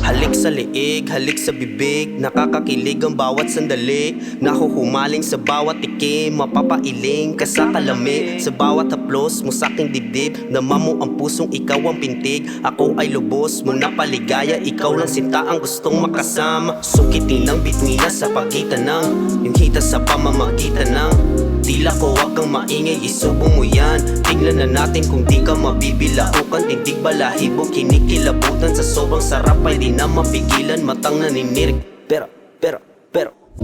Halik sa liig, halik sa bibig, nakakakilig ang bawat sandali. Nahuhumaling sa bawat tikim, mapapailing ka sa kalami. Sa bawat haplos mo sa'king dibdib, naman mo ang pusong ikaw ang pintig. Ako ay lubos mo na paligaya, ikaw lang sinta ang gustong makasama. Sukitin ng bituin na sa pagitan ng yung hita sa pamamagitan ng tila ko. Wag kang maingay, isubong mo yan. Tingnan na natin kung di ka mabibilaukan. Tindig balahibo, kinikilabutan. Sa sobrang sarap ay di na mapigilan. Matang naninirig, pero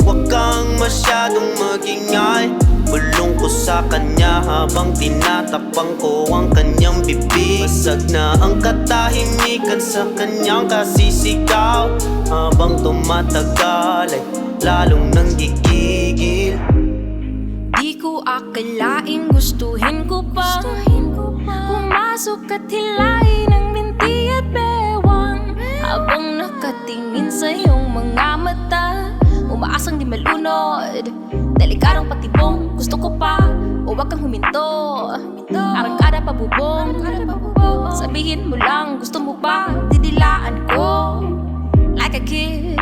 wag kang masyadong magingay. Bulong ko sa kanya habang tinatapang ko ang kanyang bibig. Basag na ang katahimikan sa kanyang kasisigaw. Habang tumatagal ay lalong nanggigigil. Di ko akalain gustuhin ko pa pumasok at hilahin ang binti at bewang. Habang nakatingin sa iyong mga mata, umaasang di malunod, delikadong patibong. Gusto ko pa, o wag kang huminto. Arangkada pabubong, sabihin mo lang gusto mo ba, didilaan ko. Like a kid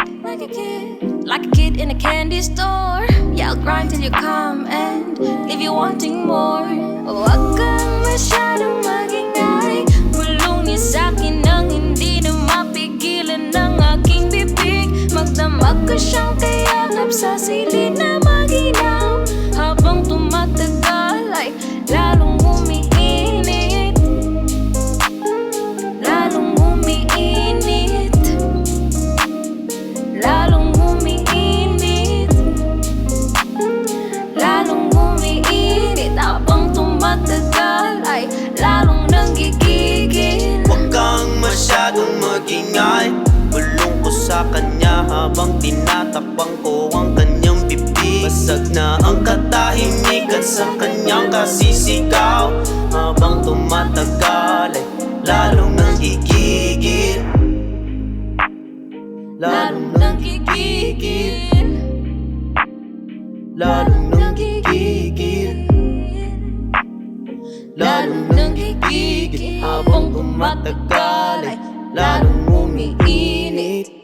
in a candy store. Yeah, I'll grind till you come and leave you wanting more. Huwag kang masyadong magingay. Bulong niya sa'kin nang hindi na mapigilan ng aking bibig. Magdamag ko siyang kayakap sa silid na maginaw. Habang tumatagal ay lalong umiinit. Lalong umiinit. Lalong umiinit. Lalong umiinit. Habang tumatagal ay lalong nanggigigil. Huwag kang masyadong magingay. Bulong ko sa kanya habang tinatapang ko ang kanyang bibig. Basag na ang katahimikan sa kanyang kasisigaw. Habang tumatagal ay lalong nanggigigil. Lalong nanggigigil. Lalong nanggigigil. Lalong nanggigigil. Habang tumatagal ay lalong umiinit.